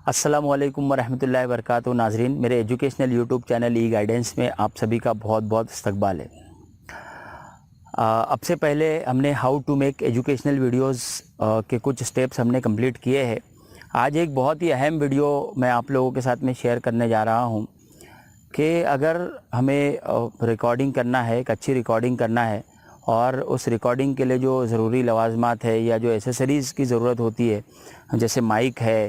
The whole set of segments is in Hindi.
अस्सलामुअलैकुम वरहमतुल्लाहि वबरकातुहू। नाजरीन, मेरे एजुकेशनल यूट्यूब चैनल ई गाइडेंस में आप सभी का बहुत बहुत इस्तकबाल है। अब से पहले हमने how to make educational videos के कुछ स्टेप्स हमने कंप्लीट किए हैं। आज एक बहुत ही अहम वीडियो मैं आप लोगों के साथ में शेयर करने जा रहा हूं कि अगर हमें रिकॉर्डिंग करना है, एक अच्छी रिकॉर्डिंग करना है और उस रिकॉर्डिंग के लिए जो ज़रूरी लवाजमात है या जो एसेसरीज़ की ज़रूरत होती है, जैसे माइक है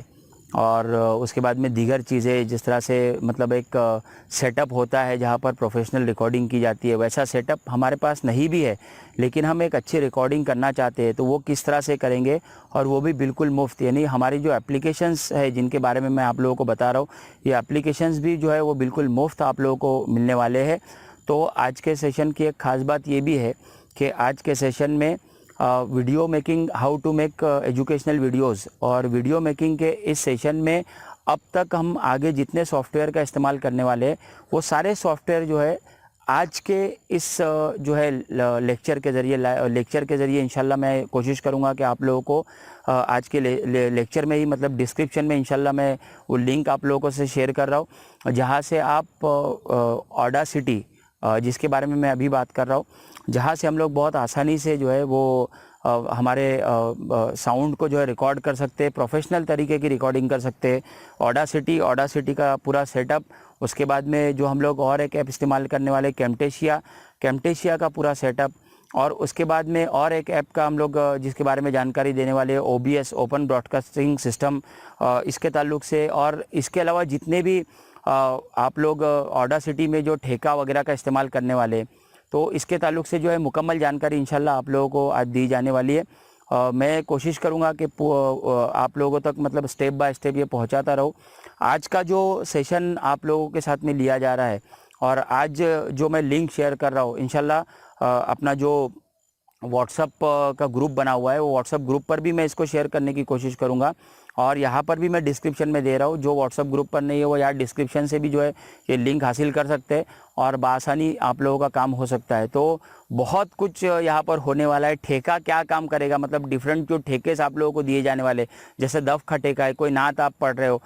और उसके बाद में दीगर चीज़ें, जिस तरह से मतलब एक सेटअप होता है जहाँ पर प्रोफेशनल रिकॉर्डिंग की जाती है, वैसा सेटअप हमारे पास नहीं भी है, लेकिन हम एक अच्छी रिकॉर्डिंग करना चाहते हैं तो वो किस तरह से करेंगे, और वो भी बिल्कुल मुफ्त। यानी हमारी जो एप्लीकेशंस है जिनके बारे में मैं आप लोगों को बता रहा हूँ, ये एप्लीकेशंस भी जो है वो बिल्कुल मुफ्त आप लोगों को मिलने वाले हैं। तो आज के सेशन की एक ख़ास बात ये भी है कि आज के सेशन में video making, how to make educational videos, और वीडियो मेकिंग के इस सेशन में अब तक हम आगे जितने सॉफ्टवेयर का इस्तेमाल करने वाले हैं वो सारे सॉफ्टवेयर जो है आज के इस जो है लेक्चर के ज़रिए इंशाल्लाह मैं कोशिश करूंगा कि आप लोगों को आज के लेक्चर में ही, मतलब डिस्क्रिप्शन में इंशाल्लाह मैं वो लिंक आप लोगों से शेयर कर रहा हूँ, जहाँ से आप ऑडासिटी, जिसके बारे में मैं अभी बात कर रहा हूँ, जहाँ से हम लोग बहुत आसानी से जो है वो हमारे साउंड को जो है रिकॉर्ड कर सकते हैं, प्रोफेशनल तरीके की रिकॉर्डिंग कर सकते हैं। ऑडासिटी का पूरा सेटअप, उसके बाद में जो हम लोग और एक ऐप इस्तेमाल करने वाले कैमटेशिया का पूरा सेटअप, और उसके बाद में और एक ऐप का हम लोग जिसके बारे में जानकारी देने वाले OBS, ओपन ब्रॉडकास्टिंग सिस्टम, इसके ताल्लुक से। और इसके अलावा जितने भी आप लोग ऑडासिटी में जो ठेका वगैरह का इस्तेमाल करने वाले, तो इसके ताल्लुक से जो है मुकम्मल जानकारी इंशाल्लाह आप लोगों को आज दी जाने वाली है। मैं कोशिश करूंगा कि आप लोगों तक मतलब स्टेप बाय स्टेप ये पहुंचाता रहूं। आज का जो सेशन आप लोगों के साथ में लिया जा रहा है और आज जो मैं लिंक शेयर कर रहा हूं, इंशाल्लाह अपना जो व्हाट्सअप का ग्रुप बना हुआ है वो व्हाट्सअप ग्रुप पर भी मैं इसको शेयर करने की कोशिश करूंगा, और यहाँ पर भी मैं डिस्क्रिप्शन में दे रहा हूँ। जो व्हाट्सअप ग्रुप पर नहीं है वो यार डिस्क्रिप्शन से भी जो है ये लिंक हासिल कर सकते हैं और बआसानी आप लोगों का काम हो सकता है। तो बहुत कुछ यहाँ पर होने वाला है। ठेका क्या काम करेगा, मतलब डिफरेंट जो ठेके आप लोगों को दिए जाने वाले, जैसे दफ का ठेका है, कोई नात आप पढ़ रहे हो,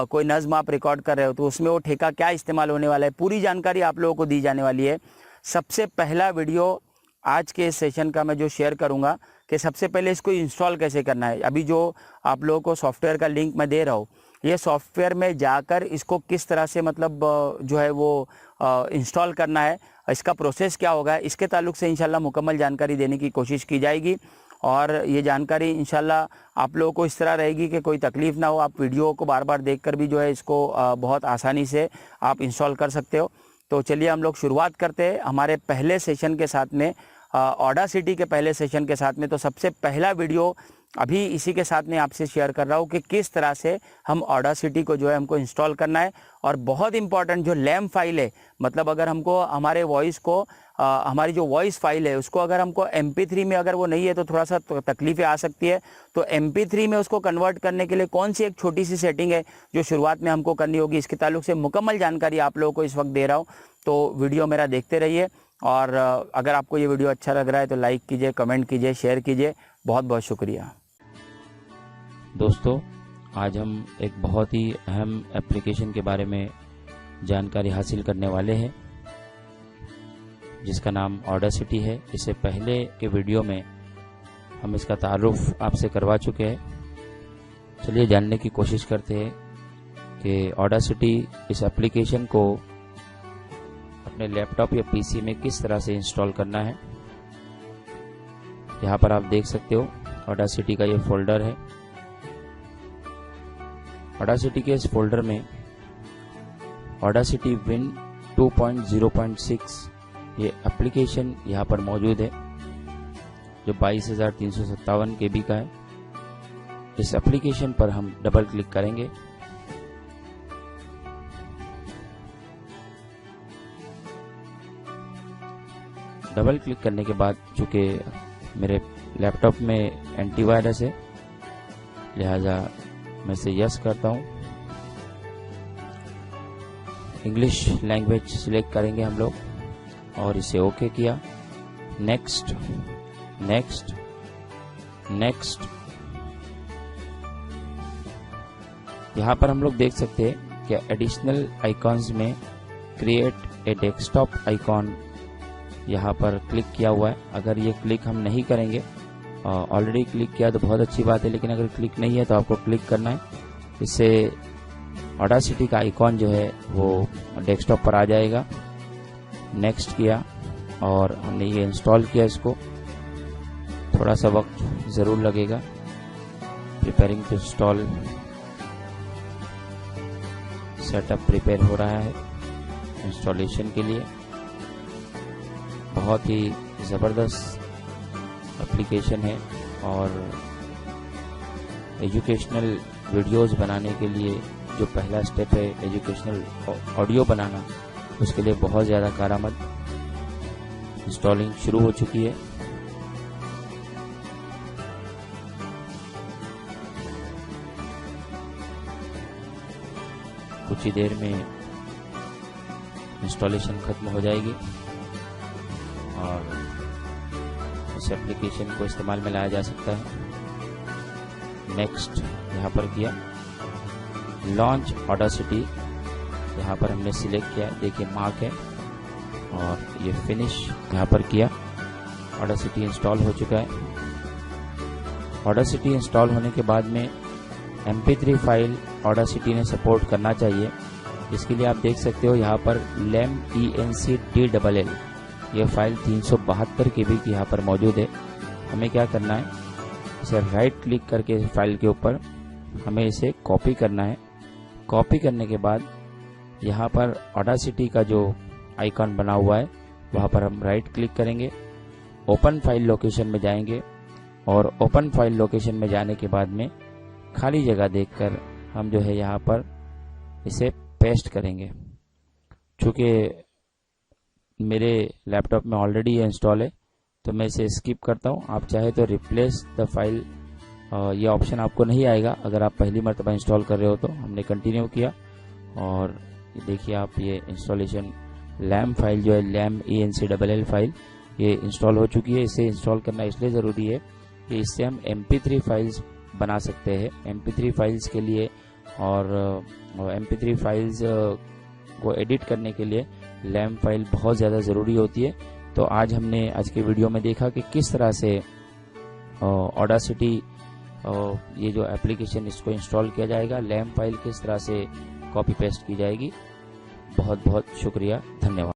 कोई नज़्म आप रिकॉर्ड कर रहे हो, तो उसमें वो ठेका क्या इस्तेमाल होने वाला है, पूरी जानकारी आप लोगों को दी जाने वाली है। सबसे पहला वीडियो आज के इस सेशन का मैं जो शेयर करूंगा कि सबसे पहले इसको इंस्टॉल कैसे करना है। अभी जो आप लोगों को सॉफ्टवेयर का लिंक मैं दे रहा हूँ, ये सॉफ्टवेयर में जाकर इसको किस तरह से मतलब जो है वो इंस्टॉल करना है, इसका प्रोसेस क्या होगा, इसके ताल्लुक से इंशाल्लाह मुकम्मल जानकारी देने की कोशिश की जाएगी। और ये जानकारी इंशाल्लाह आप लोगों को इस तरह रहेगी कि कोई तकलीफ़ ना हो, आप वीडियो को बार बार देखकर भी जो है इसको बहुत आसानी से आप इंस्टॉल कर सकते हो। तो चलिए हम लोग शुरुआत करते हैं हमारे पहले सेशन के साथ में, ऑडासिटी के पहले सेशन के साथ में। तो सबसे पहला वीडियो अभी इसी के साथ में आपसे शेयर कर रहा हूँ कि किस तरह से हम ऑडासिटी को जो है हमको इंस्टॉल करना है। और बहुत इंपॉर्टेंट जो लैम फाइल है, मतलब अगर हमको हमारे वॉइस को हमारी जो वॉइस फाइल है उसको अगर हमको MP3 में अगर वो नहीं है तो थोड़ा सा तकलीफ़ें आ सकती है। तो MP3 में उसको कन्वर्ट करने के लिए कौन सी एक छोटी सी सेटिंग है जो शुरुआत में हमको करनी होगी, इसके ताल्लुक से मुकम्मल जानकारी आप लोगों को इस वक्त दे रहा हूँ। तो वीडियो मेरा देखते रहिए, और अगर आपको ये वीडियो अच्छा लग रहा है तो लाइक कीजिए, कमेंट कीजिए, शेयर कीजिए। बहुत बहुत शुक्रिया दोस्तों। आज हम एक बहुत ही अहम एप्लीकेशन के बारे में जानकारी हासिल करने वाले हैं जिसका नाम ऑडासिटी है। इससे पहले के वीडियो में हम इसका तारुफ आपसे करवा चुके हैं। चलिए जानने की कोशिश करते हैं कि ऑडासिटी, इस एप्लीकेशन को अपने लैपटॉप या PC में किस तरह से इंस्टॉल करना है। यहाँ पर आप देख सकते हो ऑडासिटी का ये फोल्डर है। ऑडासिटी के इस फोल्डर में ऑडासिटी विन 2.0.6 ये एप्लीकेशन यहाँ पर मौजूद है जो 22,357 KB का है। इस एप्लीकेशन पर हम डबल क्लिक करेंगे। डबल क्लिक करने के बाद चूँकि मेरे लैपटॉप में एंटीवायरस है, लिहाजा मैं इसे यस करता हूँ। इंग्लिश लैंग्वेज सिलेक्ट करेंगे हम लोग और इसे ओके किया। नेक्स्ट नेक्स्ट नेक्स्ट यहाँ पर हम लोग देख सकते हैं कि एडिशनल आइकॉन्स में क्रिएट ए डेस्कटॉप आइकॉन यहाँ पर क्लिक किया हुआ है। अगर ये क्लिक हम नहीं करेंगे, ऑलरेडी क्लिक किया तो बहुत अच्छी बात है, लेकिन अगर क्लिक नहीं है तो आपको क्लिक करना है। इससे ऑडासिटी का आइकॉन जो है वो डेस्कटॉप पर आ जाएगा। नेक्स्ट किया और हमने ये इंस्टॉल किया। इसको थोड़ा सा वक्त ज़रूर लगेगा, preparing to install, setup prepare हो रहा है इंस्टॉलेशन के लिए। बहुत ही ज़बरदस्त एप्लीकेशन है और एजुकेशनल वीडियोस बनाने के लिए जो पहला स्टेप है एजुकेशनल ऑडियो बनाना, उसके लिए बहुत ज़्यादा कारआमद। इंस्टॉलिंग शुरू हो चुकी है। कुछ ही देर में इंस्टॉलेशन खत्म हो जाएगी और इस एप्लीकेशन को इस्तेमाल में लाया जा सकता है। नेक्स्ट यहाँ पर किया, लॉन्च ऑडासिटी यहाँ पर हमने सिलेक्ट किया, देखिए मार्क है, और ये फिनिश यहाँ पर किया। ऑडासिटी इंस्टॉल हो चुका है। ऑडासिटी इंस्टॉल होने के बाद में MP3 फाइल ऑडासिटी ने सपोर्ट करना चाहिए। इसके लिए आप देख सकते हो यहाँ पर LAMENCDLL ये फाइल 372 KB की यहाँ पर मौजूद है। हमें क्या करना है, इसे राइट क्लिक करके फाइल के ऊपर हमें इसे कॉपी करना है। कॉपी करने के बाद यहाँ पर ऑडासिटी का जो आइकॉन बना हुआ है वहाँ पर हम राइट क्लिक करेंगे, ओपन फाइल लोकेशन में जाएंगे और ओपन फाइल लोकेशन में जाने के बाद में खाली जगह देखकर हम जो है यहाँ पर इसे पेस्ट करेंगे। चूँकि मेरे लैपटॉप में ऑलरेडी ये इंस्टॉल है तो मैं इसे स्किप करता हूँ। आप चाहे तो रिप्लेस द फाइल, ये ऑप्शन आपको नहीं आएगा अगर आप पहली मरतबा इंस्टॉल कर रहे हो। तो हमने कंटिन्यू किया और देखिए आप ये इंस्टॉलेशन लैम फाइल जो है LAMENCDLL फाइल ये इंस्टॉल हो चुकी है। इसे इंस्टॉल करना इसलिए ज़रूरी है कि इससे हम MP3 फाइल्स बना सकते हैं। MP3 फाइल्स के लिए और MP3 फाइल्स को एडिट करने के लिए लैम फाइल बहुत ज़्यादा ज़रूरी होती है। तो आज हमने आज के वीडियो में देखा कि किस तरह से ऑडासिटी ये जो एप्लीकेशन इसको इंस्टॉल किया जाएगा, लैम फाइल किस तरह से कॉपी पेस्ट की जाएगी। बहुत बहुत शुक्रिया, धन्यवाद।